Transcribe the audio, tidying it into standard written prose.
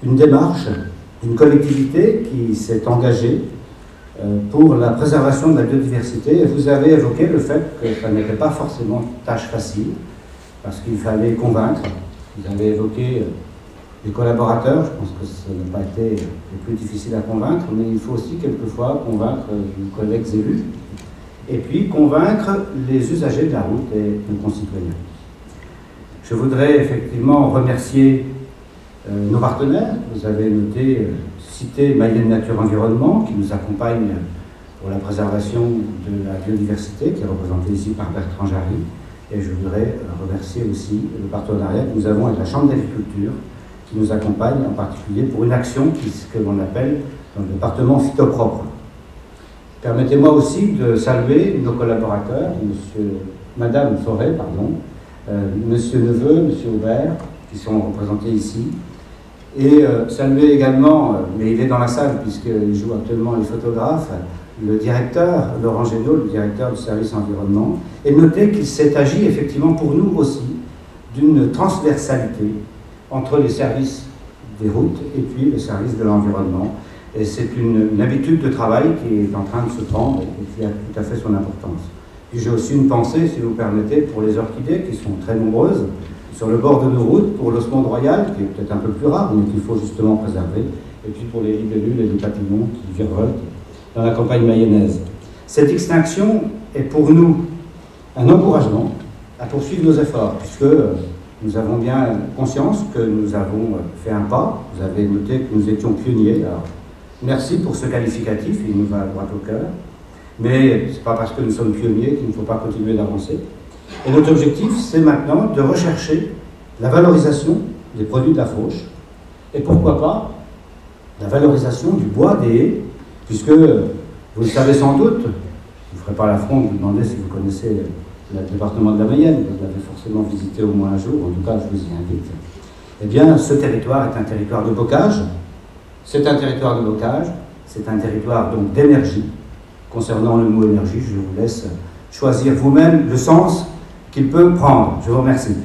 une démarche d'une collectivité qui s'est engagée pour la préservation de la biodiversité. Et vous avez évoqué le fait que ça n'était pas forcément une tâche facile, parce qu'il fallait convaincre. Vous avez évoqué les collaborateurs, je pense que ça n'a pas été le plus difficile à convaincre, mais il faut aussi quelquefois convaincre nos collègues élus, et puis convaincre les usagers de la route et nos concitoyens. Je voudrais effectivement remercier nos partenaires. Vous avez noté, cité Mayenne Nature Environnement, qui nous accompagne pour la préservation de la biodiversité, qui est représentée ici par Bertrand Jarry. Et je voudrais remercier aussi le partenariat que nous avons avec la Chambre d'agriculture, qui nous accompagne en particulier pour une action que l'on appelle dans le département phytopropre. Permettez-moi aussi de saluer nos collaborateurs, Madame Forêt, Monsieur Neveu, Monsieur Aubert, qui sont représentés ici, et saluer également, mais il est dans la salle puisqu'il joue actuellement les photographes, le directeur, Laurent Génaud, le directeur du service environnement, et noter qu'il s'est agi effectivement pour nous aussi d'une transversalité entre les services des routes et puis les services de l'environnement. Et c'est une habitude de travail qui est en train de se prendre et qui a tout à fait son importance. Puis j'ai aussi une pensée, si vous permettez, pour les orchidées qui sont très nombreuses sur le bord de nos routes, pour l'osmonde royal, qui est peut-être un peu plus rare, mais qu'il faut justement préserver, et puis pour les libellules et les papillons qui virevoltent dans la campagne mayonnaise. Cette extinction est pour nous un encouragement à poursuivre nos efforts, puisque nous avons bien conscience que nous avons fait un pas. Vous avez noté que nous étions pionniers. Alors, merci pour ce qualificatif, il nous va droit au cœur. Mais ce n'est pas parce que nous sommes pionniers qu'il ne faut pas continuer d'avancer. Et notre objectif, c'est maintenant de rechercher la valorisation des produits de la fauche. Et pourquoi pas la valorisation du bois des haies, puisque, vous le savez sans doute, je ne vous ferai pas l'affront de vous demander si vous connaissez le département de la Mayenne, vous l'avez forcément visité au moins un jour, en tout cas je vous y invite. Eh bien, ce territoire est un territoire de bocage, c'est un territoire de bocage, c'est un territoire donc d'énergie. Concernant le mot énergie, je vous laisse choisir vous-même le sens qu'il peut prendre. Je vous remercie.